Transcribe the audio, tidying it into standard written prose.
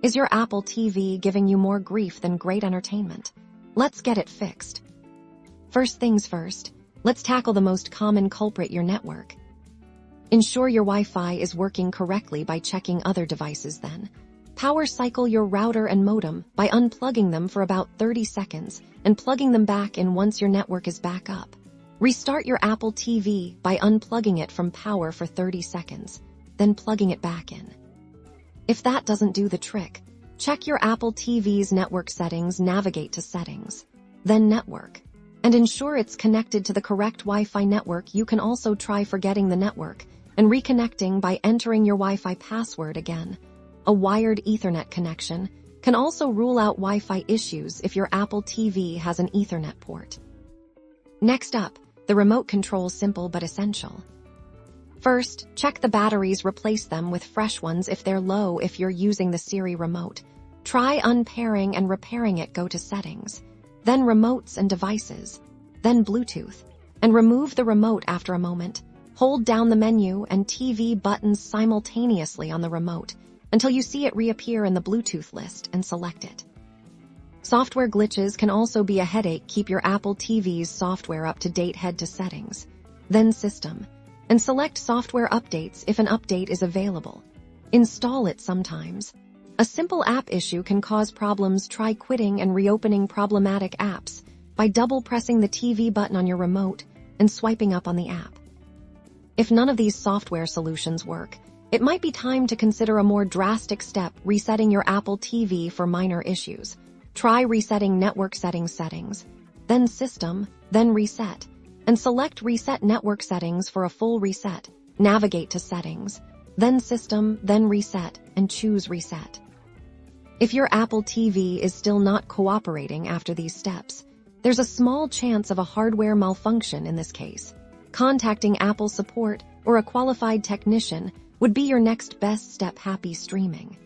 Is your Apple TV giving you more grief than great entertainment? Let's get it fixed. First things first, let's tackle the most common culprit: your network. Ensure your Wi-Fi is working correctly by checking other devices then. Power cycle your router and modem by unplugging them for about 30 seconds and plugging them back in once your network is back up. Restart your Apple TV by unplugging it from power for 30 seconds, then plugging it back in. If that doesn't do the trick, check your Apple TV's network settings, navigate to Settings, then Network, and ensure it's connected to the correct Wi-Fi network. You can also try forgetting the network and reconnecting by entering your Wi-Fi password again. A wired Ethernet connection can also rule out Wi-Fi issues if your Apple TV has an Ethernet port. Next up, the remote control: simple but essential. First, check the batteries, replace them with fresh ones if they're low. If you're using the Siri remote, try unpairing and repairing it. Go to Settings, then Remotes and Devices, then Bluetooth, and remove the remote. After a moment, hold down the menu and TV buttons simultaneously on the remote until you see it reappear in the Bluetooth list and select it. Software glitches can also be a headache. Keep your Apple TV's software up to date. Head to Settings, then System, and select Software Updates if an update is available. Install it sometimes. A simple app issue can cause problems. Try quitting and reopening problematic apps by double-pressing the TV button on your remote and swiping up on the app. If none of these software solutions work, it might be time to consider a more drastic step: resetting your Apple TV for minor issues. Try resetting network settings, then System, then Reset, and select Reset Network Settings for a full reset. Navigate to Settings, then System, then Reset, and choose Reset. If your Apple TV is still not cooperating after these steps, there's a small chance of a hardware malfunction. In this case, contacting Apple support or a qualified technician would be your next best step. Happy streaming!